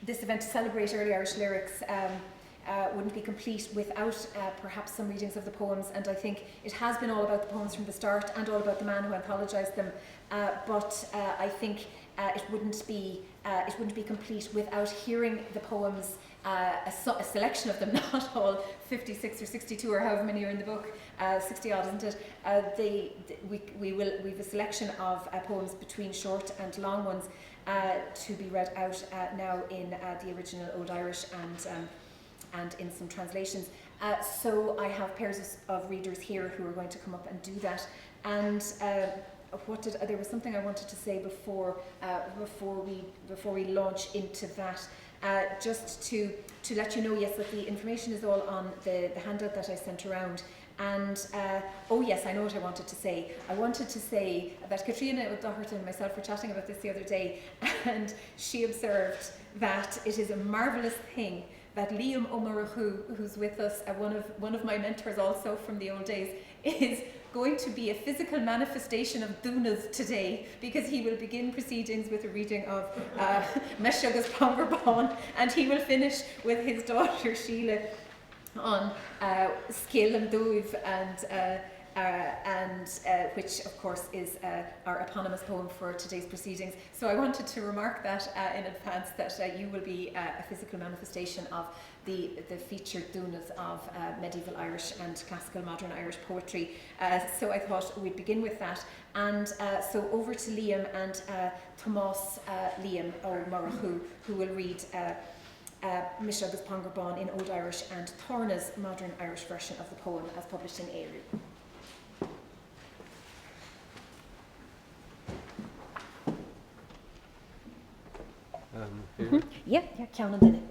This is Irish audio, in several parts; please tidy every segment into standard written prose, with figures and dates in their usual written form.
this event to celebrate early Irish lyrics wouldn't be complete without perhaps some readings of the poems, and I think it has been all about the poems from the start and all about the man who anthologised them, but I think it wouldn't be complete without hearing the poems, a selection of them, not all 56 or 62 or however many are in the book, 60 odd, isn't it? We've a selection of poems between short and long ones to be read out now in the original Old Irish and in some translations. So I have pairs of readers here who are going to come up and do that. And there was something I wanted to say before we launch into that. Just to let you know, yes, that the information is all on the handout that I sent around. And oh yes, I know what I wanted to say. I wanted to say that Katrina O'Doherty and myself were chatting about this the other day, and she observed that it is a marvellous thing that Liam O'Marahu, who's with us, one of my mentors also from the old days, is going to be a physical manifestation of dúib today, because he will begin proceedings with a reading of Meshuggah's Pongerbón, and he will finish with his daughter Sheila on Scél and dúib, and which of course is our eponymous poem for today's proceedings. So I wanted to remark that in advance, that you will be a physical manifestation of the featured dúnibs of medieval Irish and classical modern Irish poetry. So I thought we'd begin with that. And so over to Liam and Tomás Liam O'Marahu, who will read Meshuggah's Pongerbón in Old Irish and Thorna's modern Irish version of the poem as published in Éirú. Yeah, Callan did it.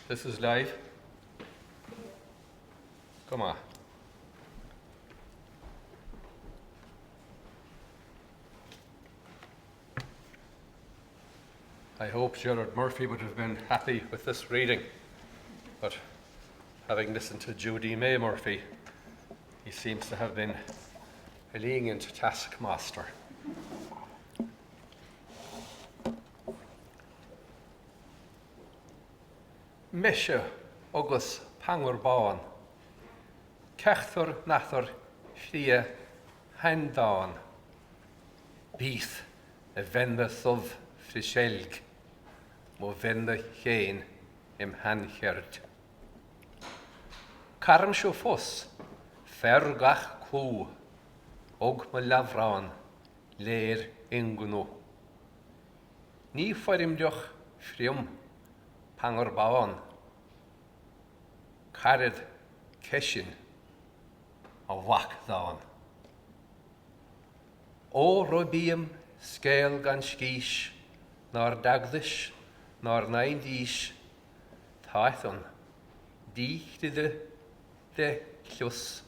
This is live. Come on. I hope Gerard Murphy would have been happy with this reading, but having listened to Judy May Murphy, he seems to have been a lenient taskmaster. Meshuggah agus Pongerbón, Ceachtar Nathar Fria Handáin, Bíth a Venda Thuv Friselg, Mo Venda Chéin im Hancherd. Carm Seo Fus, Fergach Cú, Og Ma Lavrán, Léir Ingunú. Ní Forimdioch Frium, Pongerbón, Carid Keshin, a Wachdáin. O Robium Scél gan Scíis, nor Dagdish, nor Naindíis, Táithon, Díchtide de Clus,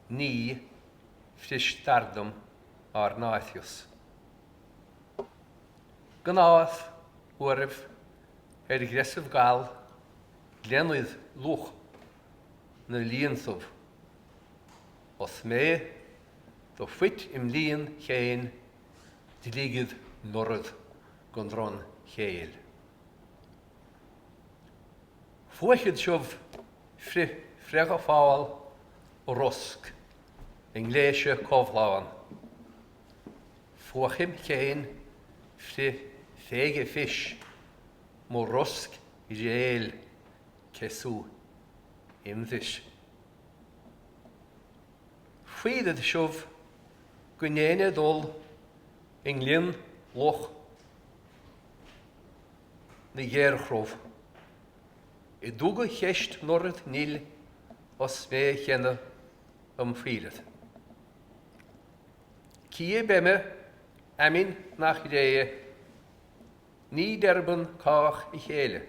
Ní Fristardum ar Naithius. Gnáth, Uarif, Gresif Gal, Glenwydd Lwch, na Líonthub. Os me, do fwit im Líon Chéin, Diligid Norad Gondron Chéil. Fuachid Siov Frega Fáil o Rusk, Engléise Covláin. Fuachim Chéin Fege Fish, Mo Rusk Jéil Kesú Imdhish. Fuidid Siov Gwnéine Dol Englyn Loch na Gérchrov. I dúga cheist norad níl os mé chéna fíad. Cie beme amin nach réie ní derban cách I chéile.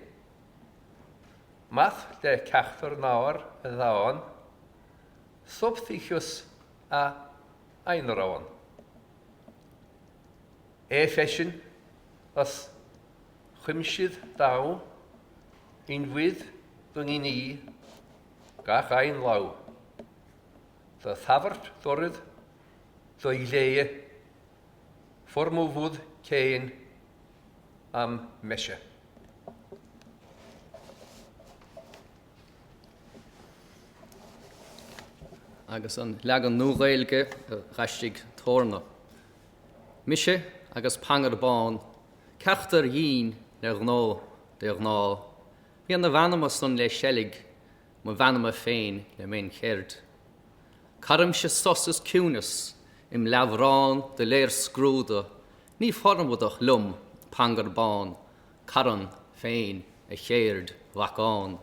Math de ceachtar náir a dháin, subthichus a einráin. Feshin as chimsid dá in wydd ddyn ni gach ein law. The thafart ddorydd, ddwy leie, formwfwdd cein am meshe. Agus an legan núghailge rastig tórna. Mishe agus pangar bán, ceachtar yin nar gná der gná. Bhí an na bhanama son le selig, ma bhanama féin le main cheird. Carim se sosas cúnas im levrán de léir scrúda, ní formudach lum pangar bán, caran féin a cheird vacán.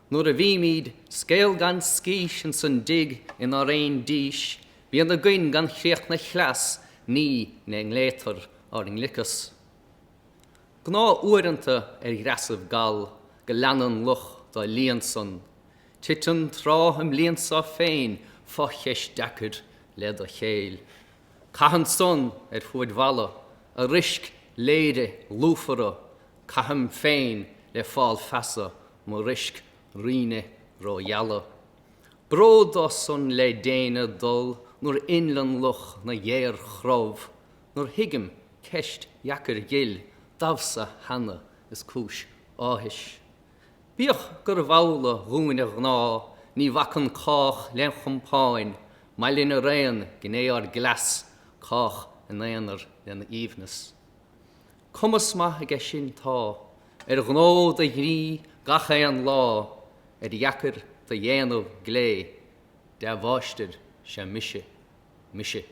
Nuair a bhí míad scéal gan scíis an san dig in ar ein díis, bhí an na gcuin gan chréoch na chlas ní na nglétar ar nglicas. Gná uaireanta gheasamh gal, go leanan luch dá líonsan, titan trá am líonsa féin focheis deacad le a chéil. Cahan son fuaid vala, a risc léide lúfara, caham féin le fáil fesa, mo risc Rine royale. Brood as son le déine dul, nor inlan luch na jéir chrov, nor higem kecht jacker gil, davsa hanna is cúis áhis. Bíoch gur bhawla rúine gná, ní vacan cách len chumpáin, mailin a réan gné ar glas, cách an éanar den evenes. Cumas ma ag sin tá, gná da hrí gach an lá, jacker de dhéanamh glé, de bháistead se mishe, mishe.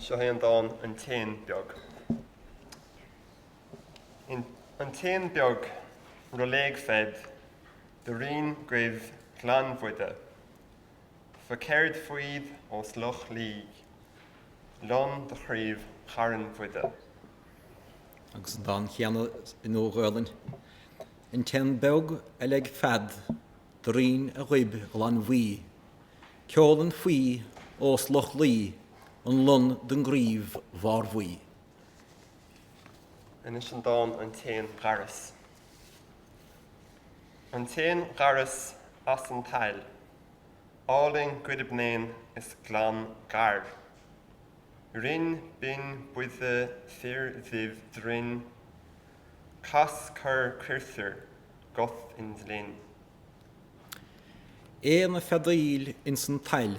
Seohéan dán an téin beag. In an téin beag roléig fed, de rion gribh glanmhuide, fa céird faoid os loch líg, lon de chríomh charanmhuide. Agus dan cheanna in óghailin. In téin beag leg fed, de rion a rib glan bhuí, ceolan faoi os loch lí, an lun den gríomh bhar bhuí. En is an dán an téin garas. An téin garas as an tail, áling gwydibnéin is glan gar. Rin bin buide fear ddiv drin, cas cur cyrthur, goth in dlin. Éan a fedaíl in san tail,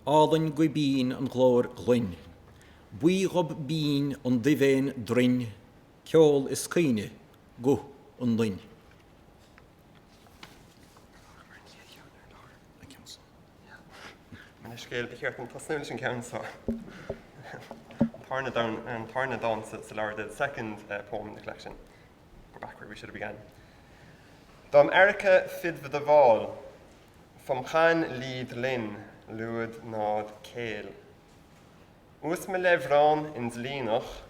álainn go bín an glór gluin. Bui rob bín an divéin drin, ceol is cíine, go an lin. Men scéal becheart an tasnúil sin ceansa. Tarna down sa leir the second poem in the collection. Go back where we should have begun. Dom Erica fid the val, from Chan lead lin, luid nod Scél. Us me levran in Zlínoch,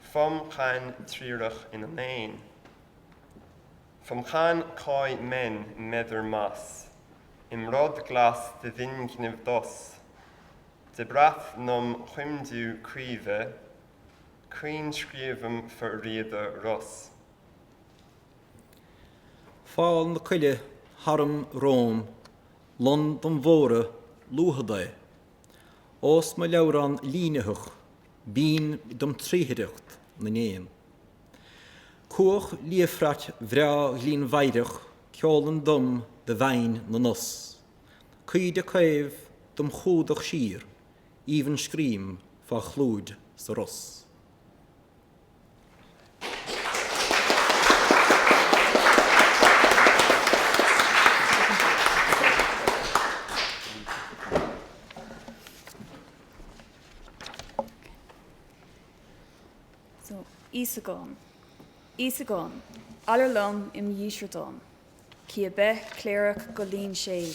from Chan trirach in a main. From Chan kai men medder mas, im rod glas de vingniv dos, de brath nom chimdu crive, queen scrivum for rieda ros. Fáil na cuile haram Rome, London mhóra lúthadae. Os me leabhran línehuch, bín dom tríhireacht na néan. Cuach líafrat bhrá lín bhaidech, ceolan dom de bhain na nos. Cuid a caibh dom chúdach sír, even scream fa chlúd sa ros. Isagón, Allerlum im Yishradon, Cia be cléireach go lín sé,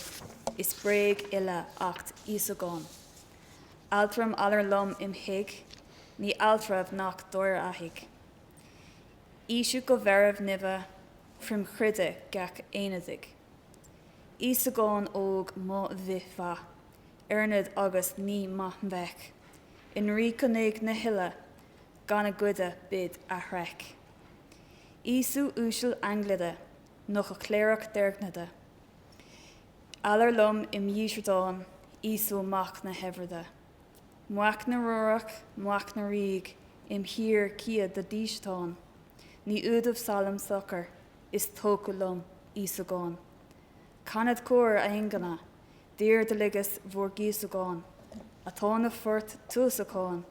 is breig ille acht ísagán. Altram allar lum im hig, ní altraf nach dóir ahig. Ísú go verh nive, frim chryde gach einadig. Ísagán óg mo vifa, ernad agus ní math vech. In ríconig na hille, gan a guide bid a hrek. Ísú úsil anglide, noch a cléireach dergnade. Allar lum im dísrdáin, ísú mach na hevride. Muach na rorach, muach na ríg, im hir cia da dístáin. Ní údamh salam sochar, is tóca lum ísagán. Canad cór a ingana, dír de ligus vor gísagán. A tána fort túsagán,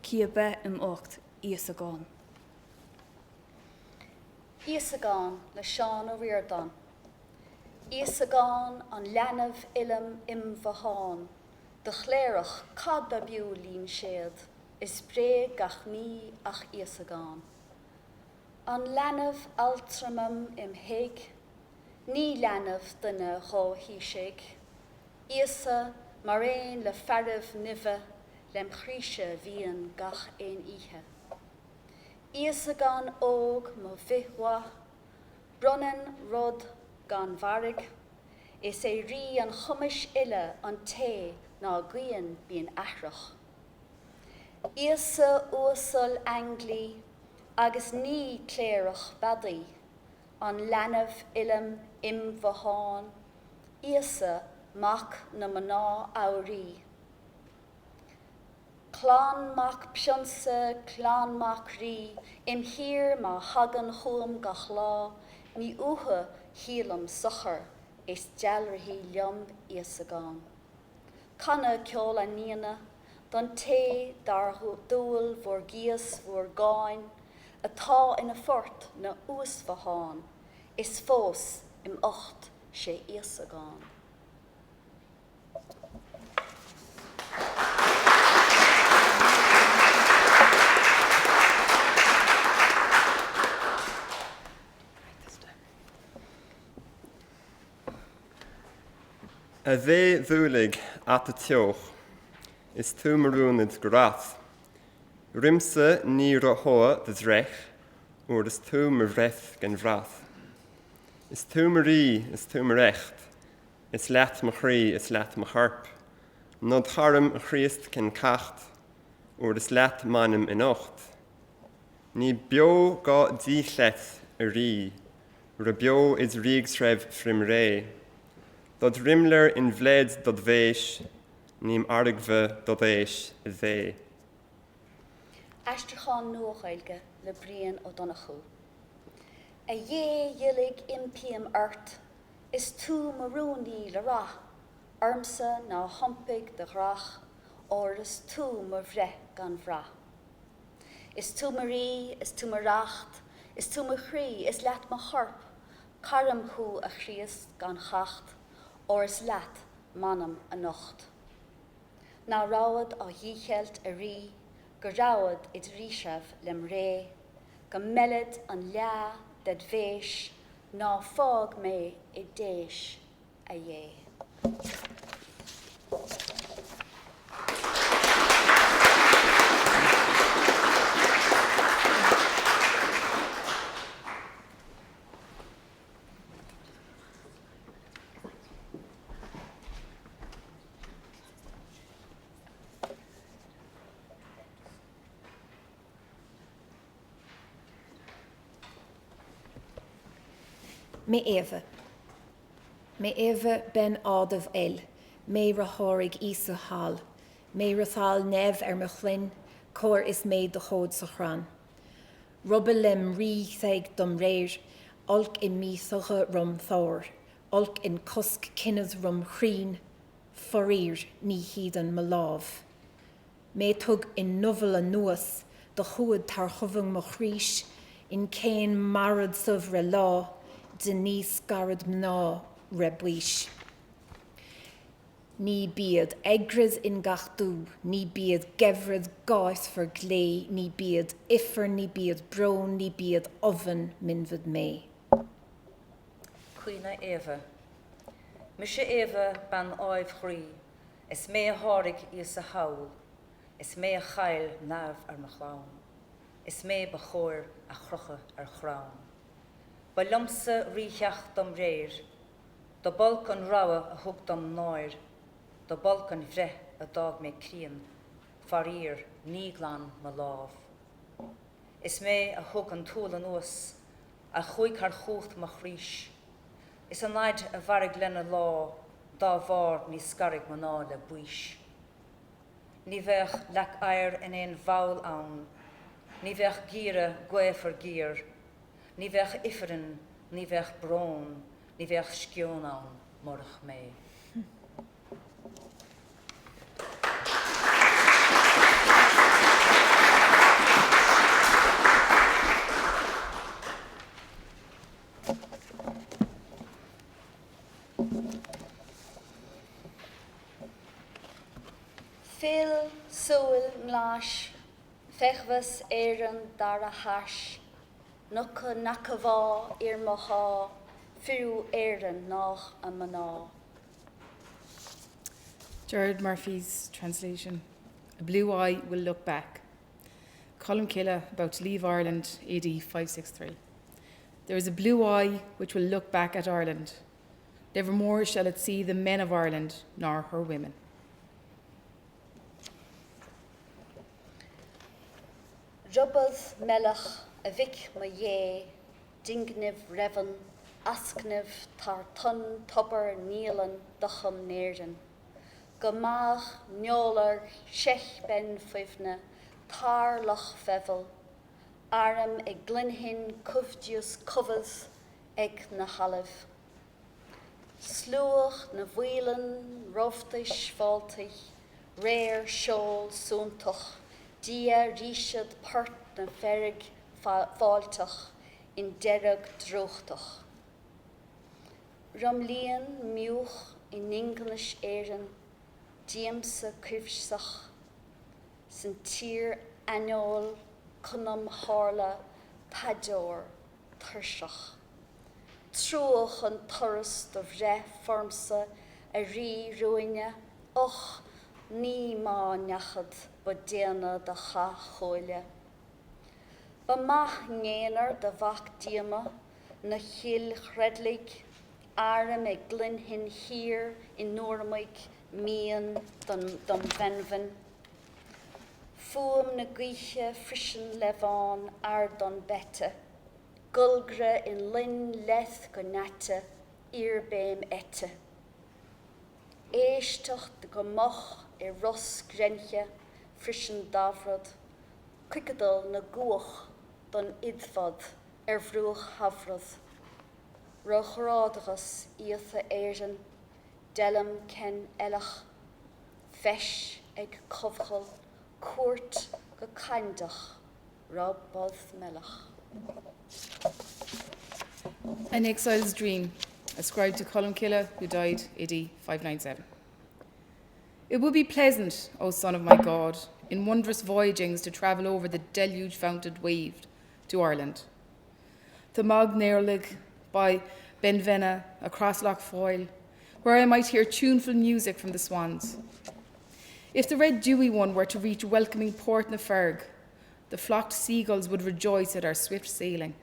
cia be im ocht ísagán. Ísagán le Seán ó Riordan. Ísagán an leanamh ilm im bhaán. De chléirech cad ba biú lín séad, is bré gach ní ach ísagán. An leanamh altramam im hig, ní leanamh duna gó hísig. Ísa Máirín le ferrah nive, lem chríse bhíon gach ein ihe. Ísagán óg mo vihwa, brunnen rod gan varig, is é rí an chumis ille an té ná guian bíon ahrach. Ísa úsal Angli, agus ní cléirech badaí, an leanamh ilm im bhaán, Ísa mach na maná áirí. Clán mach pionsa, clán mach rí, im hir má hagan chuam gach lá, ní uha hílam sochar, is dealrahí liom Ísagán. Canna ceol a níana, don té dar dúil vor gias vor gáin, atá ina fort na úsfaháin, is fós im ocht sé Ísagán. A bhé dhúlaigh at a teoch, is tú marúnid grath. Rimsa ní rothóa de drech, or is tú mar reth gan vrath. Is tú marí, is tú mar echt, is leat ma chrí, is leat ma harp. Nod charum a chríist can cacht, or is leat manim in ocht. Ní bio ga díchlet a rí, ra bio is rígsrev frim ré. Dod rimler in vled dod véis, ním argve dod éis dhé. Aistrachán nuachailge le brian ó Dhonnchadha. A dhé dhilig impiam art, is tú marúní le rá, armsa ná humpig de grach, or is tú mar bhre gan bhrá. Is tú marí, is tú maracht, is tú mar chrí, is leat ma harp, caram chu a chríos gan chacht, or is leat manam a nocht. Ná ráwad á dhíchelt a rí, go ráwad it rísef lem ré, go mellid an lea ded véis, ná fág mé I déis a dhé. Maeve ben ádah el, Máire tháirig ísa hall, Máire thal neve machlin, cór is méid de chód sa chrán. Rubba lem rí theig dom réir, olc in mísacha rum thór, olc in cusk kinnad rum chrín, forír ní hídan ma láv. Mé tug in nuvel a nuas, de chuad tar chuvung mo chrís, in céin marad sovra lá, de níos garad mná rebwís. Ní bíad egras in gachtú, ní bíad gevrad gáis for glé, ní bíad ifer, ní bíad brón, ní bíad oven minvad mé. chuoine Maeve. Mise Maeve ban áibh chrí, is mé hárig is a hawl, is mé chail naf ar my chlán, is mé bachóir a chrucha ar chrán. Ba lumsa rícheach dom réir, do bolcan rawa a hug dom náir, do bolcan vre a dag me crían, farir níglan ma láv. Is mé a hug an túl an os, a chuig ar chúcht ma chrís. Is a naid a varig lena lá, da var ní scarig ma ná le buis. Ní vech lec air in ein vaul an, ní vech gíre gwefer gír, ní vech ifrin, ní vech brón, ní vech skjón an, morch mé. Phil Soul Mlash, Fechwas Aaron Dara Hash, Nuka Nakava Irmaha, Firu Aaron Nach Amana. Gerard Murphy's translation. A blue eye will look back. Colm Killa about to leave Ireland, AD 563. There is a blue eye which will look back at Ireland. Nevermore shall it see the men of Ireland, nor her women. Rubbas Melach, a Vic Maye, Dingniv Revan, Askniv Tartun Tupper Neelan Ducham Neirden. Gamach Njolar Shech Ben Fivne, Tar Loch Fevel, Aram e Glenhin Cuvdius Covas, Eg na Halev. Sluach na Whelan, Roftish Faltich, Rare Shoal Soontoch, Dia Rishad Pert na Ferrig Faltach, in Derug Drochtach. Ramlian Much in English Erin, Diemsa Kivsach, Sentir Annual, Cunam Harla, Pador, Tershach. Troch an tourist of Re Formsa, a Ri Ruine, Och, Ní má neachad ba déana da cha choile. Ba mach ngéanar da vach diama, na chil chredlig, aram e glinhin hir in Normaig, mian dom venven. Fuam na gwiche frischen levan ar don bette, gulgre in lin leth gonette, earbeam ette. Eistach de gomoch e ros grenche, frischen davrod, Quickadal na goch don idfod vroeg havrod. Rochrádagas iatha éirin, delam ken elach, fesh eg covchal, court go kaindach, robbod melach. An Exile's Dream, ascribed to Colm Killa, who died AD 597. It would be pleasant, O Son of my God, in wondrous voyagings to travel over the deluge-founted wave to Ireland. The Mag Neirlig by Benvenna across Loch Foyle, where I might hear tuneful music from the swans. If the red dewy one were to reach welcoming Port na Ferg, the flocked seagulls would rejoice at our swift sailing.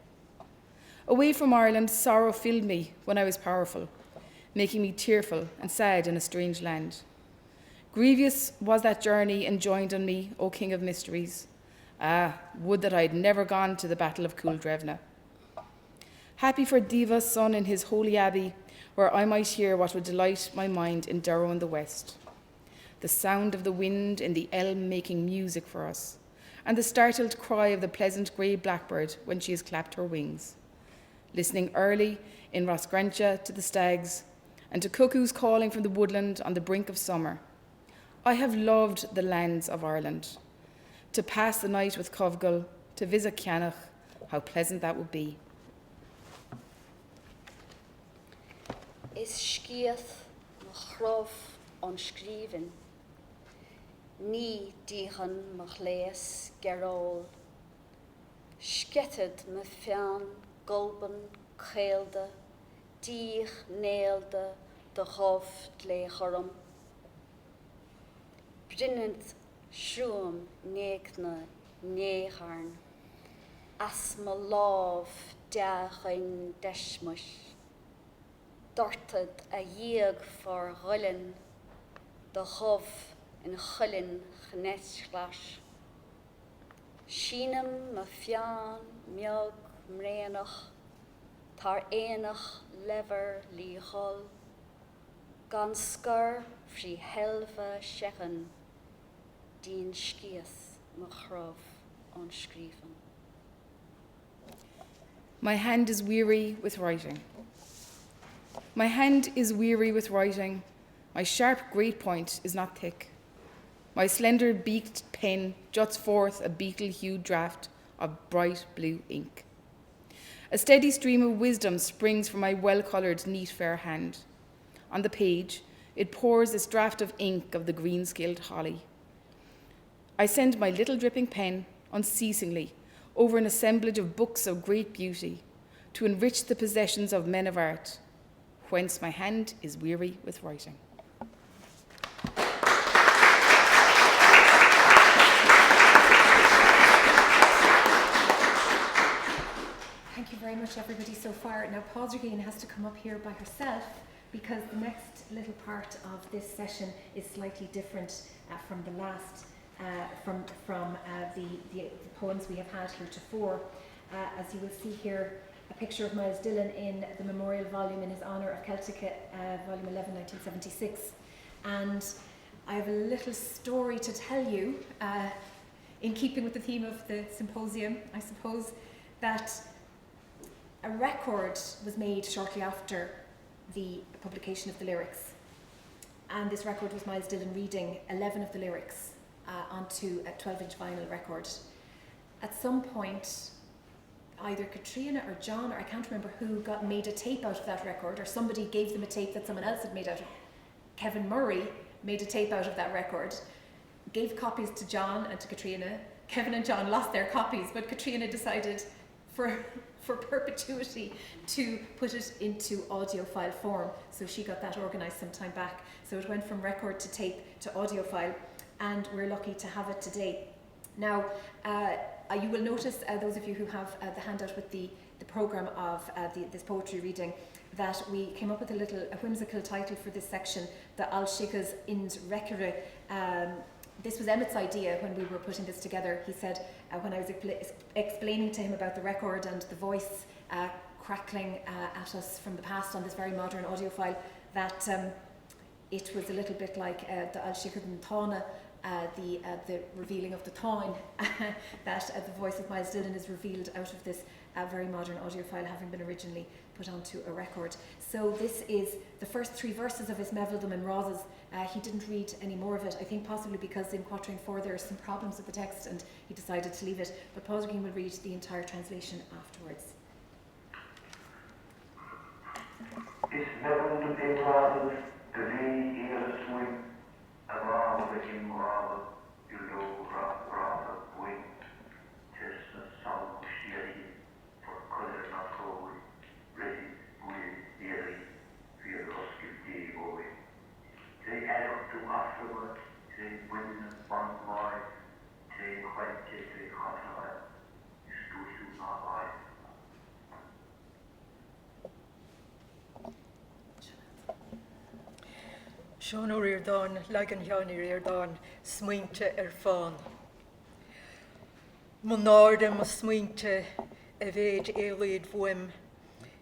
Away from Ireland, sorrow filled me when I was powerful, making me tearful and sad in a strange land. Grievous was that journey enjoined on me, O King of Mysteries. Ah, would that I had never gone to the Battle of Culdrevna. Happy for Diva's son in his holy abbey, where I might hear what would delight my mind in Durrow in the west. The sound of the wind in the elm making music for us, and the startled cry of the pleasant grey blackbird when she has clapped her wings. Listening early in Rosgrencha to the stags, and to cuckoos calling from the woodland on the brink of summer. I have loved the lands of Ireland. To pass the night with Covgull, to visit Ciannach, how pleasant that would be. Is sciath na chrov an scríbin, ní díhan mach léas gerol, sketed me fian gulban chéalde, Dich neelde de hoofd legerum. Brinnend sjoem neekne neegarn. As me love dagen desmus. Dorted a jeeg voor gullen. De hof in gullen genetschlas. Sheenem me fian milk mrenach. Tar enig lever liegol. Gan skar fri helve shechen. Dien skies me grof onschreven. My hand is weary with writing. My hand is weary with writing. My sharp great point is not thick. My slender beaked pen juts forth a beetle-hued draught of bright blue ink. A steady stream of wisdom springs from my well-coloured, neat, fair hand. On the page, it pours its draught of ink of the green-scaled holly. I send my little dripping pen unceasingly over an assemblage of books of great beauty to enrich the possessions of men of art, whence my hand is weary with writing. Thank you very much, everybody, so far. Now, Pádraigín has to come up here by herself because the next little part of this session is slightly different from the last, from the poems we have had heretofore. As you will see here, a picture of Miles Dillon in the memorial volume in his honour of Celtic, volume 11, 1976. And I have a little story to tell you, in keeping with the theme of the symposium, I suppose, that a record was made shortly after the publication of the lyrics. And this record was Miles Dillon reading 11 of the lyrics onto a 12-inch vinyl record. At some point, either Katrina or John, or I can't remember who, made a tape out of that record, or somebody gave them a tape that someone else had made out of. Kevin Murray made a tape out of that record, gave copies to John and to Katrina. Kevin and John lost their copies, but Katrina decided for perpetuity to put it into audiophile form. So she got that organised some time back. So it went from record to tape to audiophile, and we're lucky to have it today. Now, you will notice, those of you who have the handout with the programme of this poetry reading, that we came up with a whimsical title for this section, the Alshikas ind Rekere. This was Emmett's idea when we were putting this together. He said, when I was explaining to him about the record and the voice crackling at us from the past on this very modern audiophile, that it was a little bit like the Alshikad and Tána, the revealing of the Táin, that the voice of Miles Dillon is revealed out of this very modern audiophile, having been originally put onto a record. So this is the first three verses of his Meveldom and Roses. He didn't read any more of it, I think possibly because in Quatrain 4 there are some problems with the text and he decided to leave it, but Pádraigín will read the entire translation afterwards. Is Meveldom and Roses, the day here swing, around the immoral, you know, rather wing, just a song shady, for colour not holy, ready, with dairy, fear husky day boy. They add up to afterward, they win one boy, they quite they hot hot, is to not life. Sean O'Riordan, Lagan Johnny Riordan, smuinte fáin. Monarda mo smuinte veid éliad bhuim,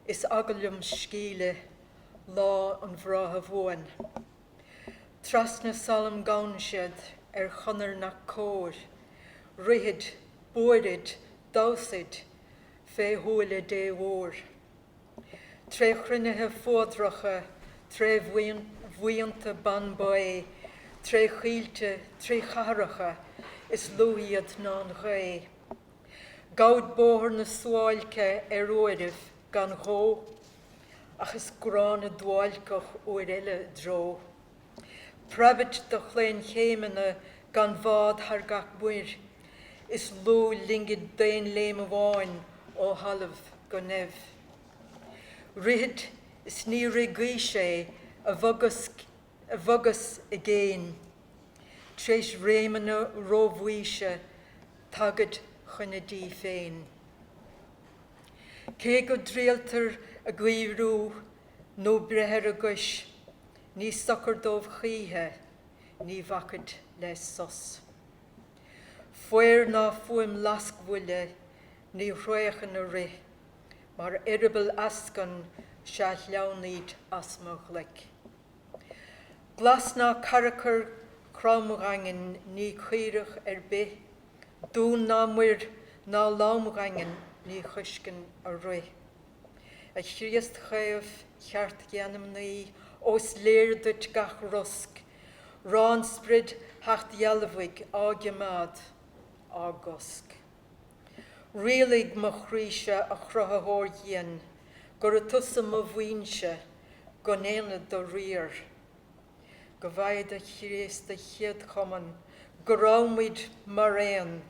is agalum scíle, lá an bhrátha bhuin. Trasna salam gaunsiad chunnar na cór, rihid, boirid, dausid, fé húile dé hór. Tre chrunnithe fódracha, tre bhuianta ban boé, tre chiilte, tre characha, is luiad ná an ré. Gaud bór na sváilce óirih gan ró, ach is grána dváilcach oir eile dró. Prabit de chléin chéimena gan bhád har gach buir, is lú lingid dain léim bháin ó halamh go nef. Rihid is ní rigí sé a bhugus again. Tréis réimena rómhuise tagad chunadí féin. Cé go dríaltar a gcuirú nó brethir agus, ní socar dómh chíthe, ní bhacad les sos. Fuair ná fuim lasc bhuile, ní chruachan a ri, mar iribal ascan se leannaid as mo ghlic. Glas ná carachar cramrangan ní chuirech be, dún ná muir ná lámrangan ní chuiscin a ri. A chríast chaibh cheart geanam ní os léirdit gach rusk, rán sprid hacht jelvig ágiamad águsk. Rielig mo chríise a chruthahór gien, gur a tusa mo bhuinse, go néna do rir. Go bhaid a chríast a chiad choman, go rámid Máirín,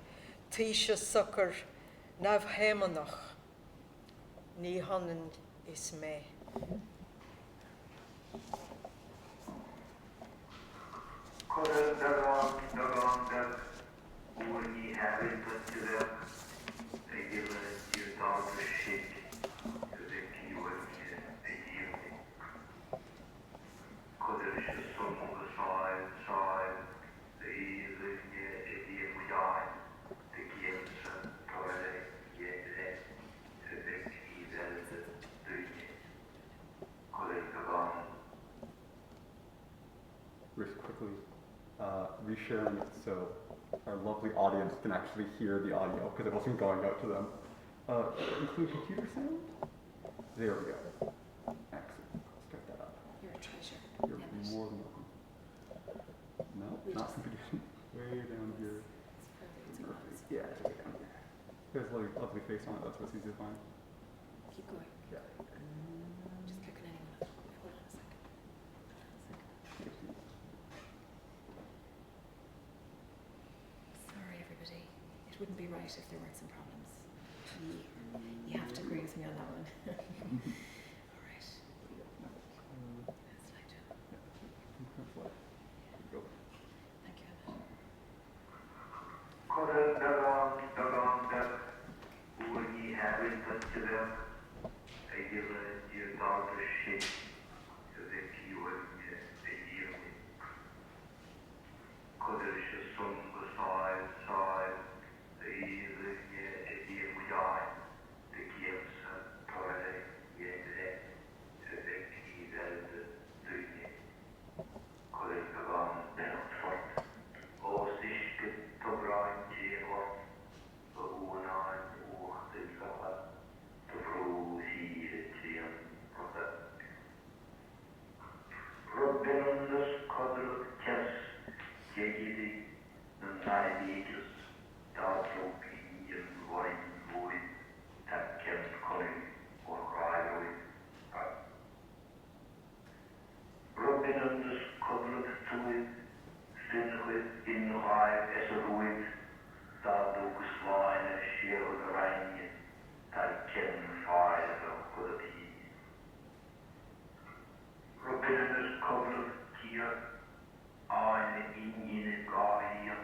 tíise sucker, naf hémanach, ní hanan is mé. Could the would ye have it put to them? They give it your dog a shake to the keyword a evening. Could there should some of the side, the easy, we die, the games and toilet, yet, to the key that is doing it. Could it go on? Really quickly, resharing it so our lovely audience can actually hear the audio because it wasn't going out to them. Include computer sound? There we go. Excellent. Let's get that up. You're a treasure. You're more than welcome. No, not computer. Way down here. Murphy. Yeah, it's way down here. There's a lovely face on it. That's what's easy to find. Keep going. Yeah. Just click on anyone. Hold on a second. Sorry, everybody. It wouldn't be right if there weren't some problems. You have to agree with me on that one. All right. Slideshow. Thank you, Herbert. Could the would ye have it put to them? They give it your dog a shake to the keyword a evening. Could there should some the side, the easy, we die, the games and toilet, yet, to the key that is doing it. Could it go on then up front? Oh, siske to bright jewa, the one eye, oh, the lava, the rose here, Jim, brother. Robin on the squadron chess, Jaggy, the Navigators, Darklow P and Wine Wood, that kept calling or Riley. Robin on the squadron to it, sin with in high as a ruin, that the swine and sheer the rain, that can fire the quality. Robin on the squadron here, I'm in a guardian,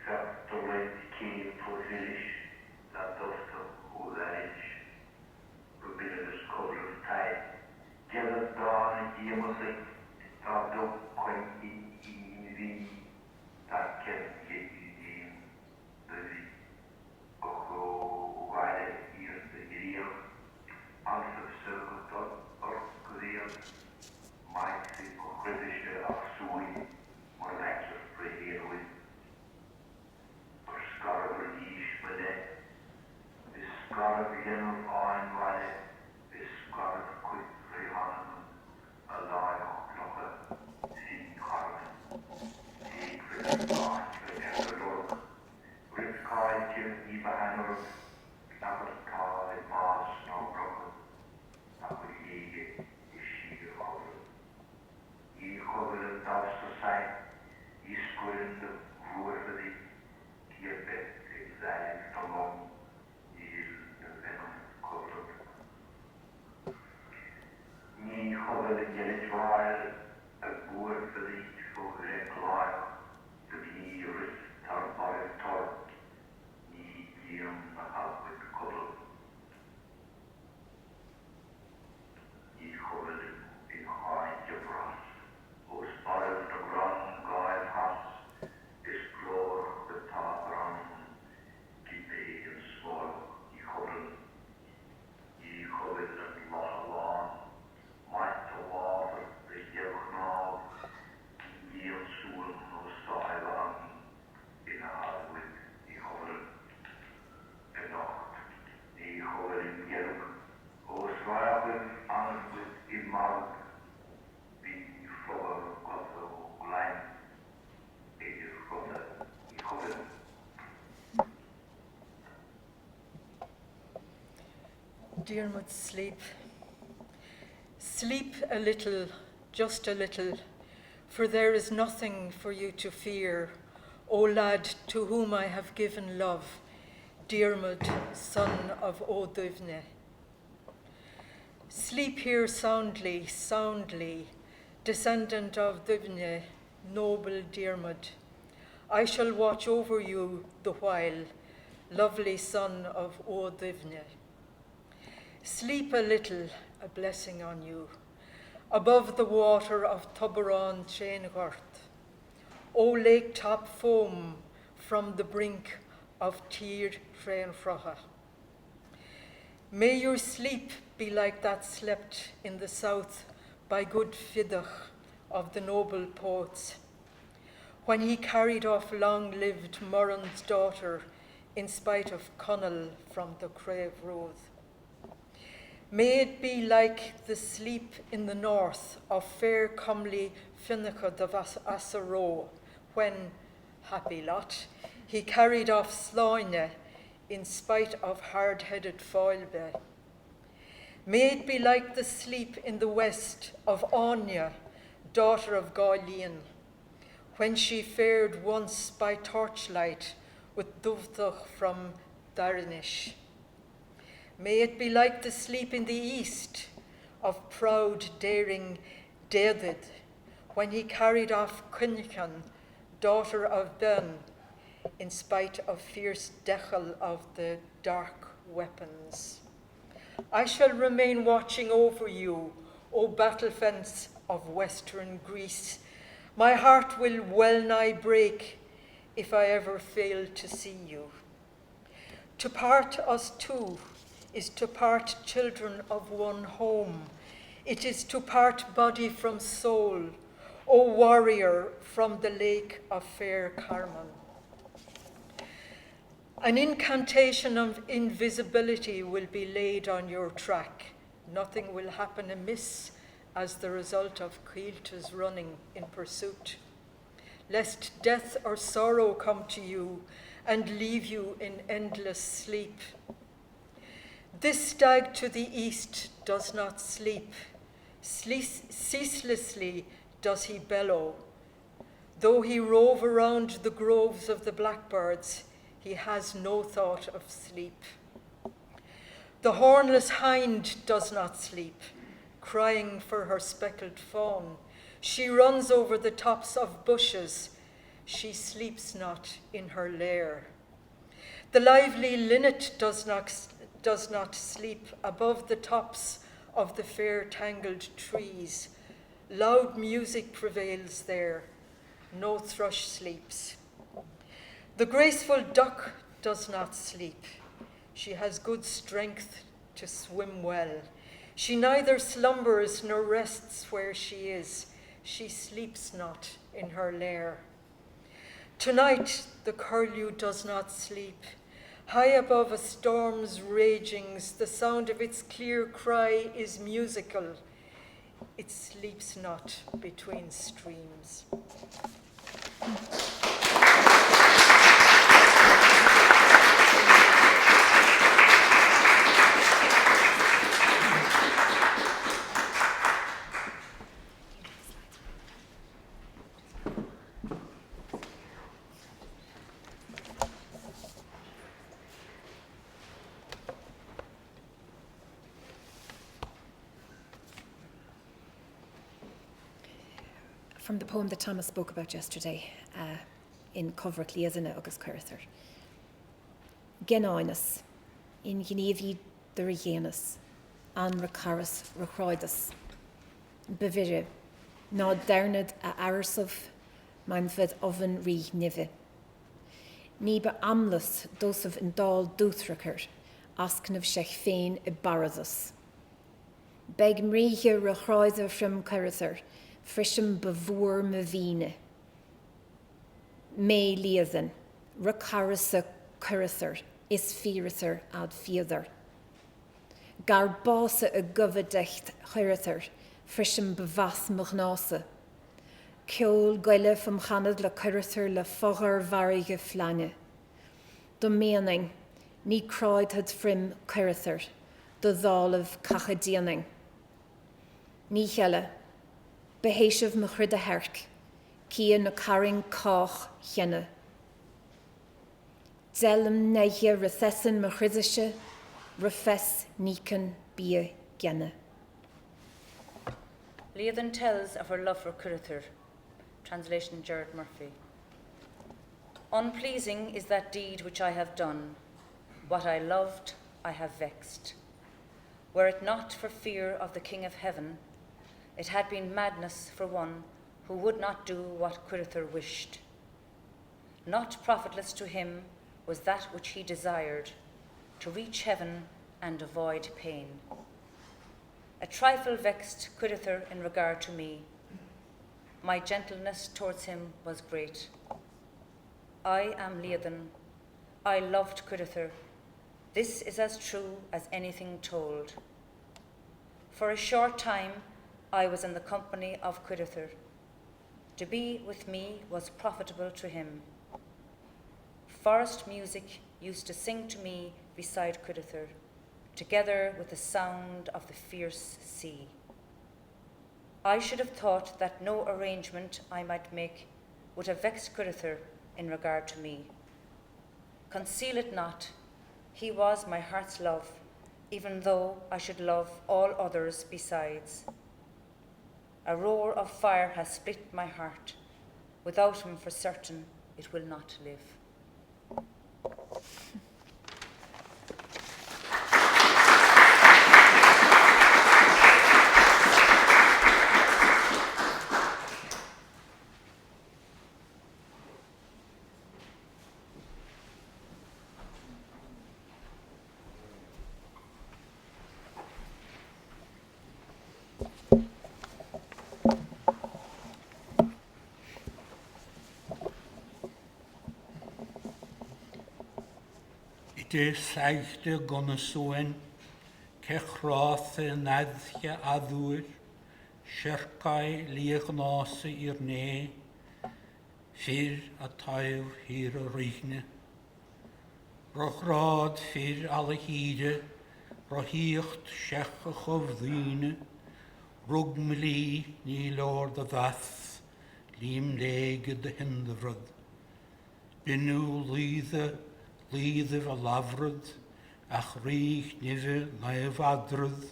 felt the red came for village, that doctor who that is. Robin on the squadron tight, gathered down and Emerson, that dog quite in the that can get you in the why ears the ear, answer circle or career, might see British of Sui, more like your free here with or scar of yeesh with it, this scar of yellow fine by it, this scar of quick free hand, alive locker, see carving. Ní covered in yellow trial, a board for the for the climb, the key wrist, tarpar, torp, ye deum, out with cuddle. Ye covered in high jabras, whose spiral the ground guide has, explore the tarpran, deep and small, ye covered and lawn, might to water, the yoke now, yield soul no style in a hard wind, ye covered and not, ye covered in yoke, o swabbing honored with imag, be flower of the line, ye covered. Dearmid, sleep. Sleep a little, just a little, for there is nothing for you to fear, O lad to whom I have given love, Dearmid, son of O'Divne. Sleep here soundly, soundly, descendant of Divne, noble Dearmid. I shall watch over you the while, lovely son of O'Divne. Sleep a little, a blessing on you, above the water of Tuberon Chainghort. O lake top foam from the brink of Tír Trainfrocha. May your sleep be like that slept in the south by good Fidach of the noble poets, when he carried off long-lived Murren's daughter in spite of Connell from the Crave Road. May it be like the sleep in the north of fair comely Finnachad of Assaro, when, happy lot, he carried off Sláine in spite of hard-headed Foilbe. May it be like the sleep in the west of Anya, daughter of Gallian, when she fared once by torchlight with Dúbhtach from Darnish. May it be like the sleep in the east of proud, daring David, when he carried off Cynchen, daughter of Ben, in spite of fierce Dechel of the dark weapons. I shall remain watching over you, O battle fence of western Greece. My heart will well nigh break if I ever fail to see you. To part us two is to part children of one home. It is to part body from soul, O warrior from the lake of fair Carmen. An incantation of invisibility will be laid on your track. Nothing will happen amiss as the result of Caoilte's running in pursuit, lest death or sorrow come to you and leave you in endless sleep. This stag to the east does not sleep. Ceaselessly does he bellow. Though he rove around the groves of the blackbirds, he has no thought of sleep. The hornless hind does not sleep, crying for her speckled fawn. She runs over the tops of bushes. She sleeps not in her lair. The lively linnet does not sleep above the tops of the fair tangled trees. Loud music prevails there. No thrush sleeps. The graceful duck does not sleep. She has good strength to swim well. She neither slumbers nor rests where she is. She sleeps not in her lair. Tonight the curlew does not sleep. High above a storm's ragings, the sound of its clear cry is musical. It sleeps not between streams. from the poem that Thomas spoke about yesterday in Cover Liazana agus Curther. Genáinas, in Gnevi the Reganis, an Recaris Recroidas, Bevire, ná dernad a Arsov, Manfed oven rí nive. Ní be amlas dosov in dal dúthraker, asknav sech féin I barazas. Beg mríthe Recroider from Curther, frischem bevoer me vine. Me liazen, Recarisa Curther, is firither ad fiather. Gar base a govedecht Curther, frischem bevas magnase. Kjol goile from Chanad le Curther le fogger varige flange. De mening, ní croid had frim Curther, de dhal of cachadiening. Ní chelle, beheishev me chrid a herk, kie na carring kach chenne. Zelm neige recessin me chridische, refes niken bie genne. Leithen tells of her love for Curther. Translation Gerard Murphy. Unpleasing is that deed which I have done. What I loved, I have vexed. Were it not for fear of the King of Heaven, it had been madness for one who would not do what Curther wished. Not profitless to him was that which he desired, to reach heaven and avoid pain. A trifle vexed Curther in regard to me. My gentleness towards him was great. I am Leithen. I loved Curther. This is as true as anything told. For a short time, I was in the company of Curther. To be with me was profitable to him. Forest music used to sing to me beside Curther, together with the sound of the fierce sea. I should have thought that no arrangement I might make would have vexed Curther in regard to me. Conceal it not, he was my heart's love, even though I should love all others besides. A roar of fire has split my heart. Without him, for certain, it will not live. De saigde gonnesoen, kechráse nadje adúr, sherkai liagnase irne, fyr a taif hir a rigne. Rochrad fyr alle hide, rohíocht shech a chovdine, rugmeli ni lord a dhath, lim lege de hinderrod. Binu Líðir a lafrud, ach rích nive naif adrud,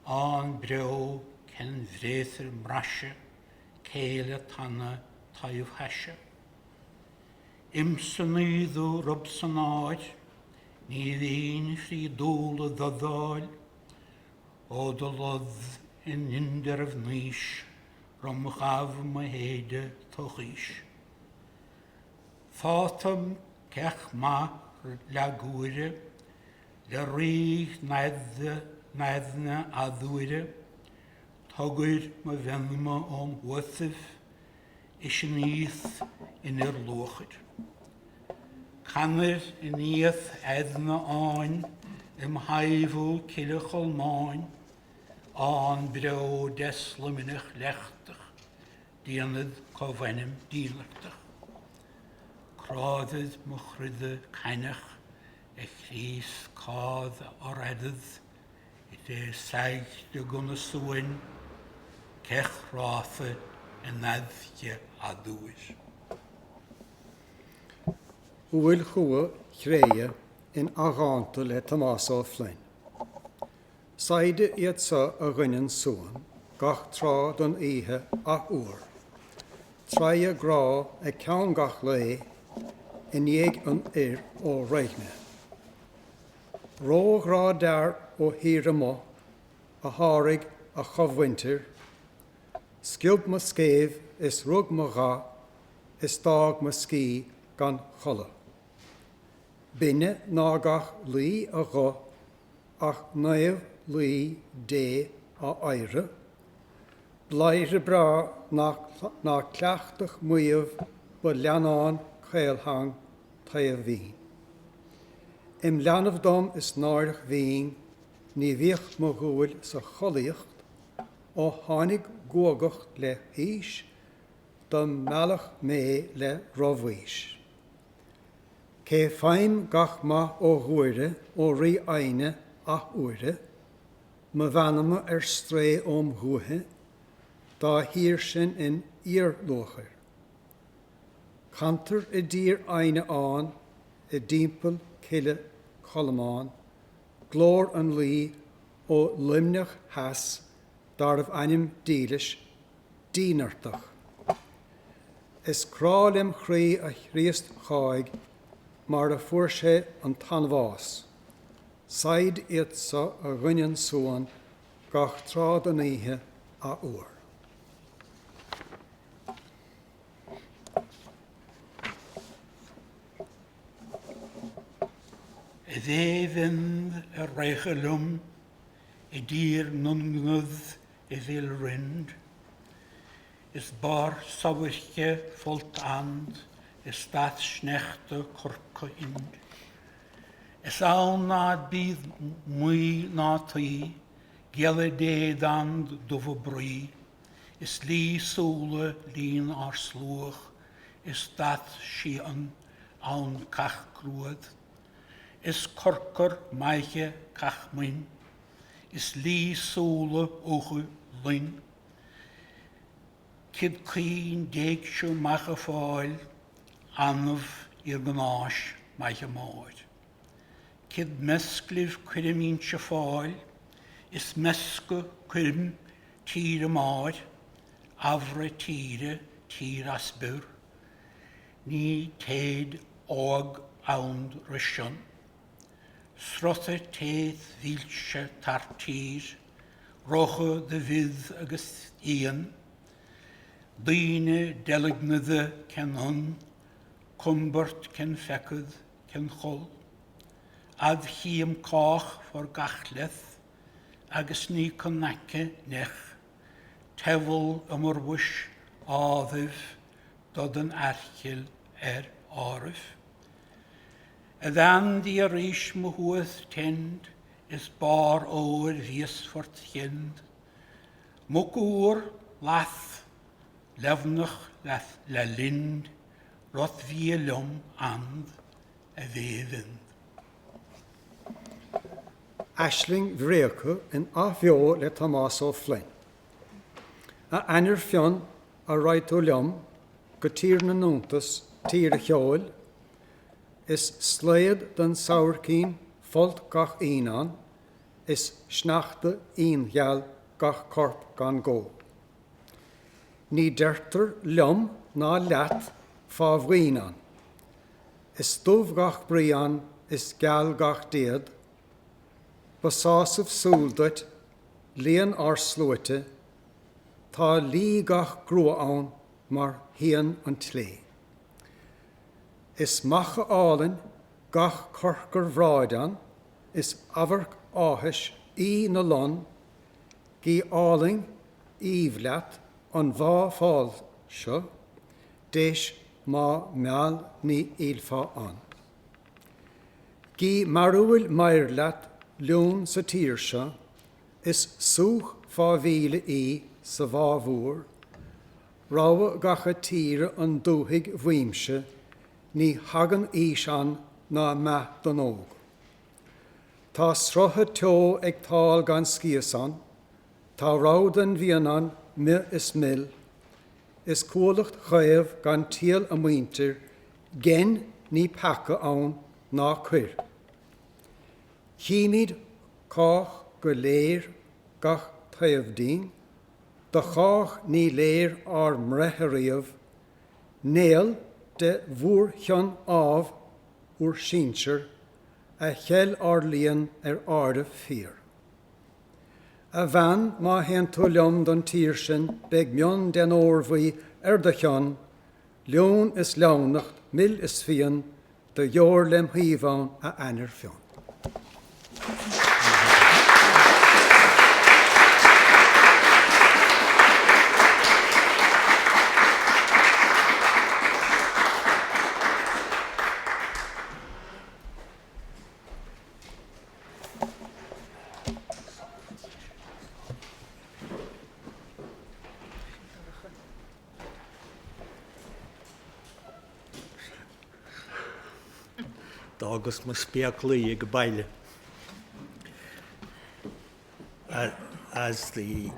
an breo ken vreithir mrashe, keile tanna taif hashe. Imsan iddo rubsan áid, ní dhín frí dúla dhadháil, ó do lodd in inder of nísh, rom chav ma héide tochísh. Fátam Kech ma lagúire, le rích naidna adúire, tugur ma venma wathif, ishinith in lochid. Canir in ieth edna áin, haivu kilechol main, an breo desluminich lechtach, dienad covenim dienachtach. Crádydd mwchrydd cainach, chrys cád oredydd, saig dy gwna swyn, cech rátha yn nadhge adwys. Hwyl chwa chreia in agantul le Thomas O'Flynn. Saide iad sa a gwynin sŵan, gach tra don ihe a ŵr, Traia gra a ceann gach le in dhéag an ó reichne. Ró gra dar ó híre mo a hárig a chomhhaintir. Sciub ma scéh is rug ma gha, is dag ma cí gan chola. Binne nágach lí a gha, ach naamh lí dé a aire. Blaire bra na cleachtach muamh ba leanán chailhang taobh bhín. Im leanamh dom is náirdach bhín, ní bhíoch mo gúil sa cholíocht, ó tháinig guagacht le híis, do mealach mé le rohhuis. Cé féim gach ma ó ghuaire ó rí aine a uaire, ma bhanama stré óm ghuathe, dá hír sin in íorlóchar. Cantar I dír aine an, I dimpel cile cholamán, glór an lí ó limnach has, darf anim dílis dínartach. Is crálim chrí a chríost cháig, mar a fuair sé an tanmhás. Said iad sa a ghuinean suan, gach trád an ihe a uair. Ydde fynd y reichelwm, I dir nungydd I ddil rind. Is bar sawyrche folt and, is dat schnechte korke ind. Is al na bydd mwy na ty, gelle de dan dove bry. Is li sole lin ar sloeg, is dat schian aun kach groed. Is korker meiche kach min, is li sole oge lin. Kid kien deek sjo mache foil, anf ir ganash meiche moed. Kid mesklif kudemintje foil, is meske kudem tire moed, avre tire asbur, ni teid og aund rishon. Srothe teith vilse tartir, roche de vid agus ian, Dine delignade ken hun, kumbert ken fekkud ken chol, ad hiem kach for gachleth, agus ni kon nakke nech, tevel wish adhiv, dod an archil arif. Edan di rish muhueth tend, is bar oer vies fort gend, mukur lath, lefnach le lind, rot vie lom and a veven. Aisling Vreaku in Afio le Thomas o Flynn. A anir fion a right o liom, go tír na nuntas, tír a cheol, is sleid den saurkien, folt gach inan, is schnachte injal gach korp gan go. Ní derter liom na lat fa bhhuinan. Is dúb gach brian, is gal gach dead, basásuf súldait, líon ar slúite, tá lí gach grúán mar hían an tlé. Is macha álin gach corcar bhráidan, is avarc áhis na lon, gí áling íomhleat an bhá fáil seo, déis má meall ní ilfa an. Gí marúil Máire lún sa tír seo, is súch fá bhíle sa bhábhúr, ráha gacha tíre an dúthaigh bhuimse, ní hagan an ná me don óg. Tá srotha teo ag táil gan sciasan, tá rádan bhíanan mi is mill, is cúlacht chaibh gan tíal a muintir, gen ní paca ann ná cuir. Chimid cách go léir gach taobh dín, do chách ní léir ar mreithríomh Néal de bhúr chean ábh úr sínsir a cheall líon arda fír. A bhean má hen tú leom don tír sin beag mion den órbhaí da chean, leon is leannacht, mil is fian, de jóor lem híomhán a anar fion. Agus ma speaclaí go baile. As the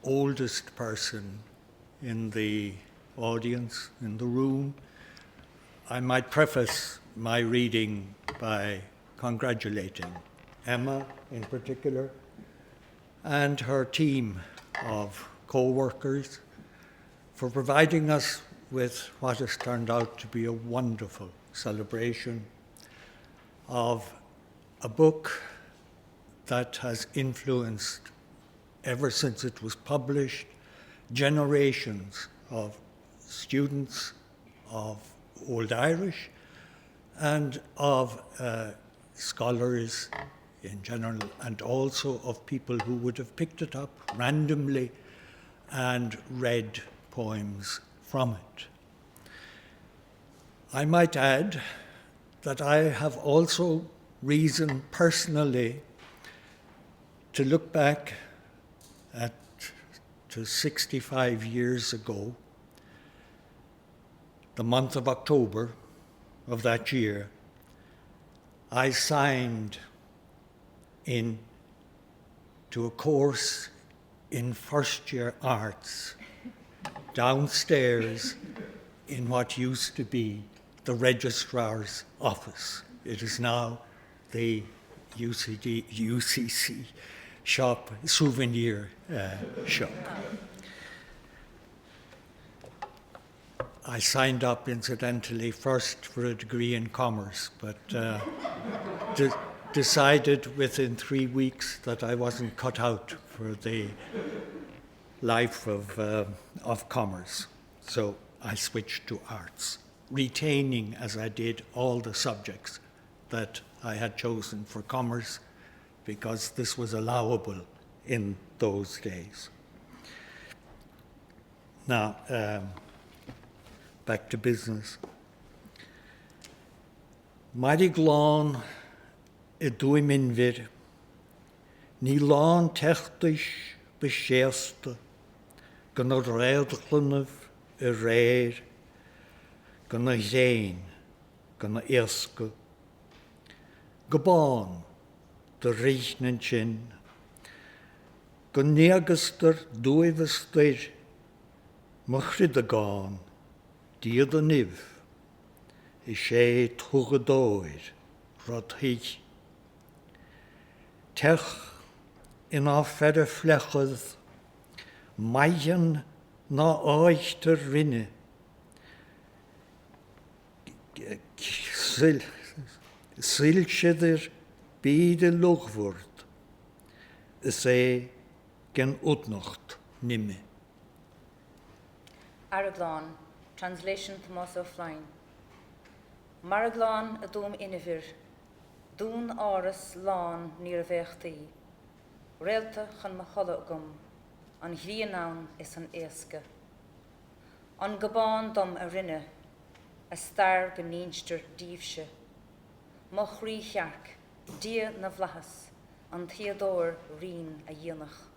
oldest person in the audience, in the room, I might preface my reading by congratulating Emma in particular and her team of co-workers for providing us with what has turned out to be a wonderful celebration of a book that has influenced, ever since it was published, generations of students of Old Irish and of scholars in general, and also of people who would have picked it up randomly and read poems from it. I might add that I have also reason personally to look back to 65 years ago, the month of October of that year. I signed in to a course in first year arts downstairs in what used to be the registrar's office. It is now the UCC shop, souvenir shop. I signed up, incidentally, first for a degree in commerce, but decided within 3 weeks that I wasn't cut out for the life of commerce. So I switched to arts, retaining, as I did, all the subjects that I had chosen for commerce because this was allowable in those days. Now, back to business. Mairín I dúib minmhir, ní lán teachtais beséasta gan a réadchlanamh I réir, gan a réin, gan a éasca, go bán de riachnan sin, gan néagastar dúibhastar mo chrid a gán, diad a niv, I sé tugadóir rod hich. Tech in á ferre flechad, maian na áichter rinne, silsidir bíde lughvord, is gen útnacht nimme. Araglan, translation Thomas O'Flynn. Maraglan a dúm inivir, dún áras lán níor bheachtaí, réalta chan ma cholagum, an hríanán is an éasca. An gabán dom a rinne, a star ganínster díobse, mo chrí chearc, dia na vlachas, an Theodore rín a dhéanach.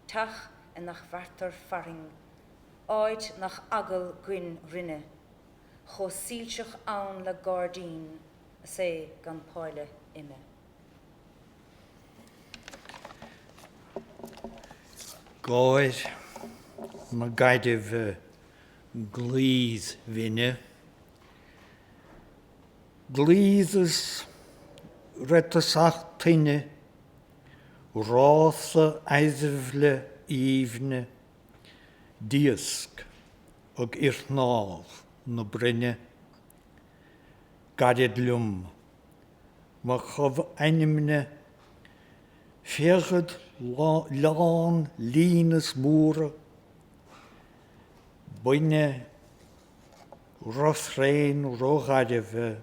Tach in nach vartar faring, áid nach agal gwyn rinne, cho sílseach ann le gardín, a sé gan páile ime. Gáid ma gaiideh glíð vinne. Glíðas retasach tinne, rása eidhvle ívne, díask og irnáv na brinne, garid lum, ma chof animne, fegad lán línas múra, boine rothrein rogadeve,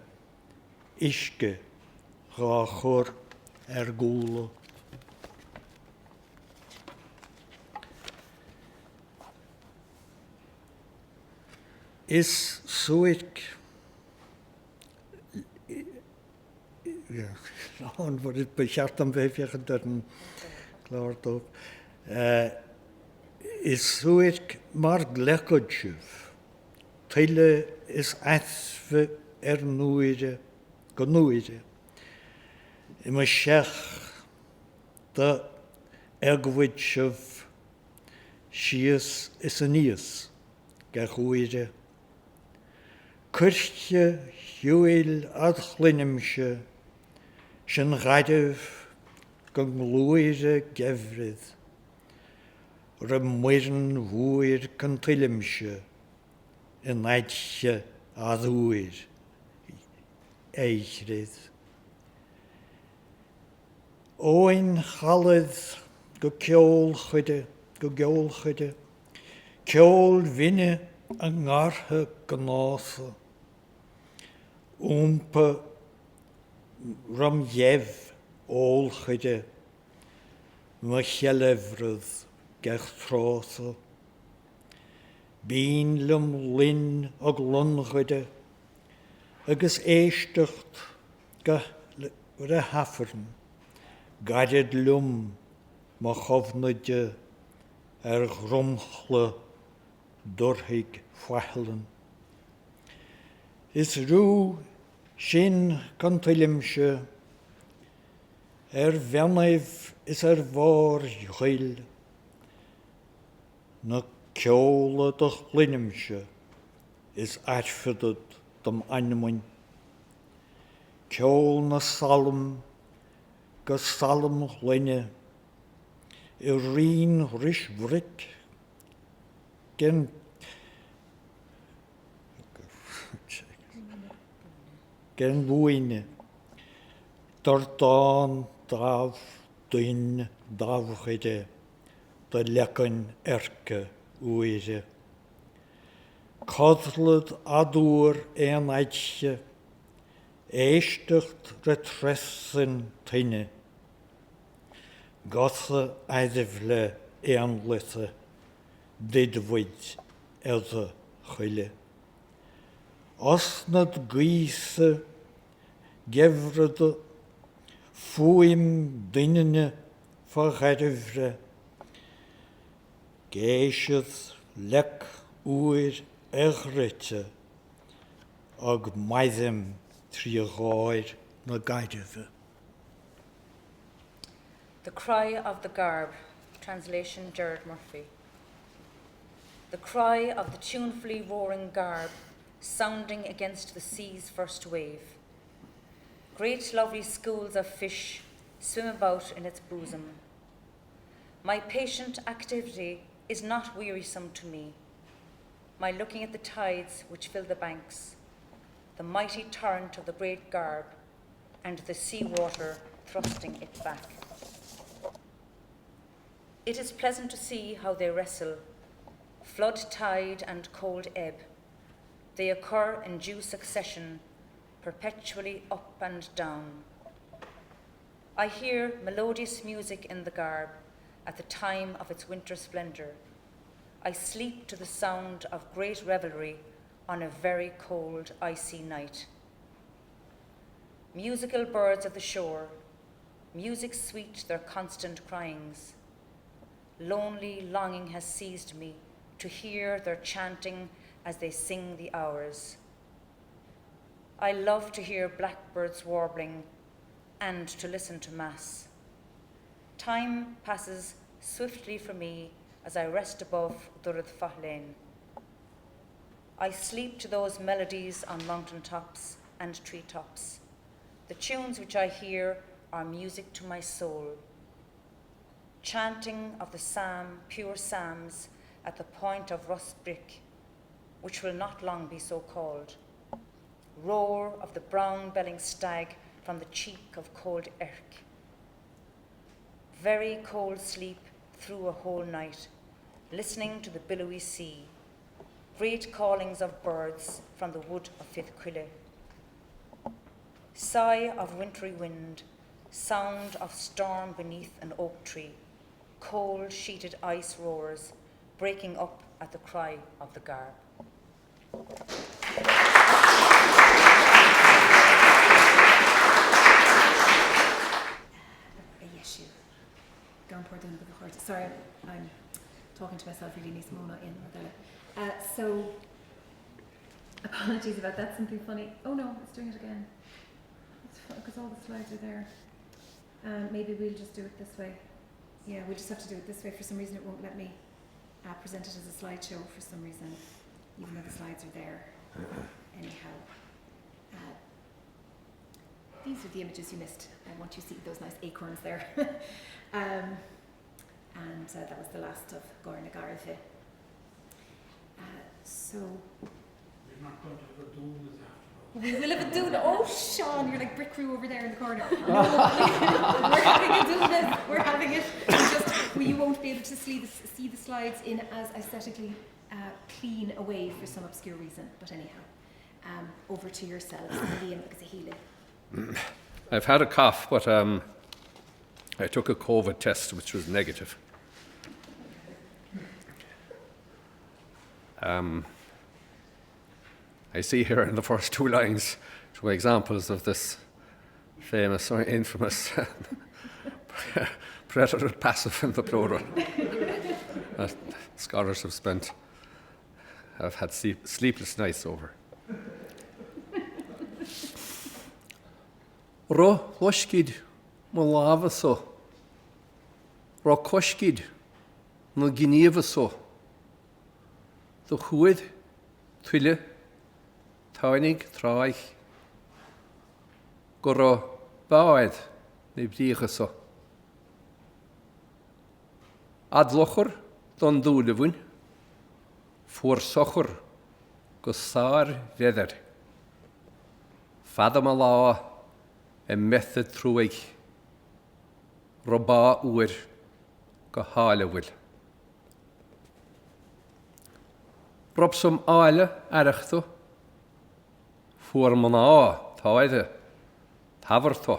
iske rachor gúla. Is suik lán var it bejartam veifjagan dörn klart op. Is suik mar glekodjuf. Tyle is athve nuide, gonuide. Ima shech da ergwitsjuf shias is anias gachuide. Kirche Hjuil adchlinimse, sin gadef gongluide gefrid, Mairín hwyr contilimse, in aidse adhwyr, eichrid. Oin chalad go ceol chuide, ceol vinne an ngarthe gnása, Oompa ram Maeve all chuide, ma chelefrydd gech trása. Bín lum lin og lun chuide, agus éistecht ga re hafern, gadid lum ma chofnide grumchle dorhig fwahlen. Is rú sin contilimse, Maeve is var juil, na ceola doch linimse is atfydyd dom anmwyn. Ceol na salm, ga salm linne, rin rish vrik, gen bwyne, dordán daf dyn dafchide, da lecan erke uire. Codlad adŵr ein aidse, eistecht retressen tine, gotha eidefle ein lithe, didwyd edda chyle. Osnad gwyse, gefryd fwym dynne fagherifre, Geishydd lec wyr Emerita ag Maeve triagoir na gaidive. The Cry of the Garb, translation Gerard Murphy. The cry of the tunefully roaring garb, sounding against the sea's first wave. Great lovely schools of fish swim about in its bosom. My patient activity is not wearisome to me. My looking at the tides which fill the banks, the mighty torrent of the great garb, and the sea water thrusting it back. It is pleasant to see how they wrestle, flood tide and cold ebb. They occur in due succession, perpetually up and down. I hear melodious music in the garb at the time of its winter splendor. I sleep to the sound of great revelry on a very cold, icy night. Musical birds of the shore, music sweet their constant cryings. Lonely longing has seized me to hear their chanting as they sing the hours. I love to hear blackbirds warbling and to listen to mass. Time passes swiftly for me as I rest above Dúib Fahlein. I sleep to those melodies on mountain tops and treetops. The tunes which I hear are music to my soul. Chanting of the psalm, pure psalms, at the point of rust brick. which will not long be so called. Roar of the brown-belling stag from the cheek of cold Erk. Very cold sleep through a whole night, listening to the billowy sea. Great callings of birds from the wood of Fithquille. Sigh of wintry wind, sound of storm beneath an oak tree. Cold sheeted ice roars, breaking up at the cry of the garb. Sorry, I'm talking to myself really nice Mona in Modella. So, apologies about that, something funny. Oh no, it's doing it again. Because all the slides are there. Maybe we'll just do it this way. Yeah, we just have to do it this way. For some reason it won't let me present it as a slideshow for some reason, even though the slides are there. Anyhow. These are the images you missed. I want you to see those nice acorns there. And that was the last of Gorna Garve. So We're not going to have a dúib this afternoon. we will have a dúib. Oh, Sean, you're like Brick Crew over there in the corner. No, we're having a dúib. We're having it. You won't be able to see the slides in as aesthetically clean a way for some obscure reason. But anyhow, over to yourselves. I've had a cough, but I took a COVID test, which was negative. I see here in the first two lines two examples of this famous or infamous predator passive in the plural. Scholars have had sleepless nights over. Ro loshkid malavaso. Ro koshkid no ginevaso. The huid twille táinnig tráich go ra báid na bríochaso. Adlochar don dúlahún, fuórsochar go sár vedar. Fadam a lá method trúig, robá uair go hálahfuil. Robsum áile arachto, fuór man táide, tavarto.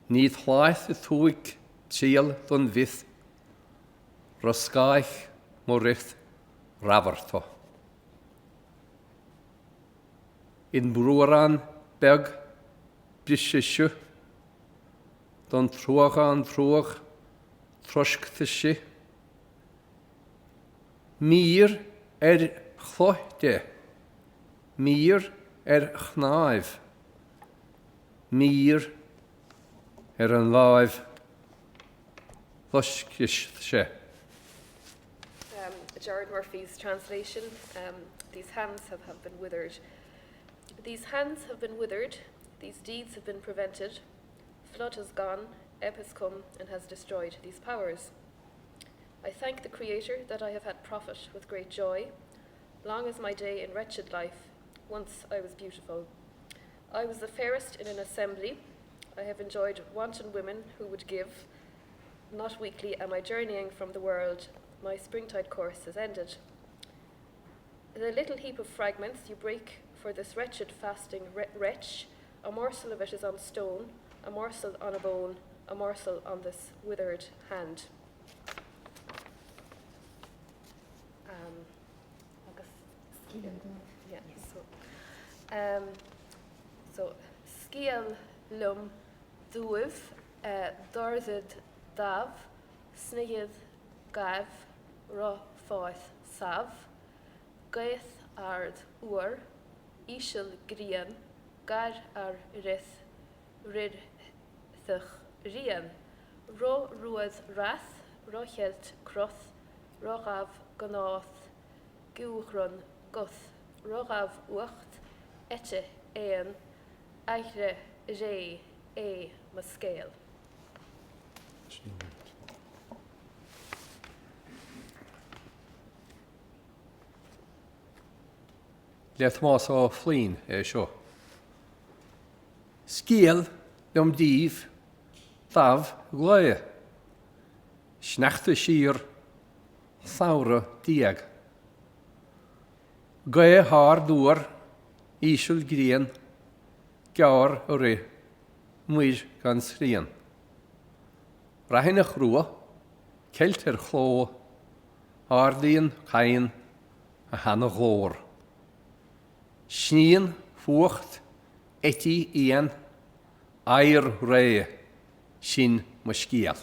Níd hláith túig tíal don vith, roscaich morith ravarto. In brúran beg bisisju, don trúachan trúach trosktissi. Mír chlochte, mír chnaif, mír an láif thoskishe. Gerard Murphy's translation. These hands have been withered. These hands have been withered, these deeds have been prevented. Flood has gone, ebb has come and has destroyed these powers. I thank the Creator that I have had profit with great joy. Long as my day in wretched life, once I was beautiful. I was the fairest in an assembly. I have enjoyed wanton women who would give. Not weakly am I journeying from the world. My springtide course has ended. The little heap of fragments you break for this wretched fasting wretch, a morsel of it is on stone, a morsel on a bone, a morsel on this withered hand. So Scél lum dúib dorthid dav sniad gav ra fáith sav gaith ard uair ishil grian gar ar rith ridthach rian ro ruad rath rochelt croth rogav ganath gúchron goth rogav uacht ette éan aithre ré ma Scél. Leith más ó flin seo. Scél leom díomh daf gléie. Snachta sír saura diag. Gae haar dúr ísol grían gear o ré muir gan srían. Rahin a chrua, celt chló, ardíon cain a hana ghór. Snían fuacht etí ían air ré sin ma scéal.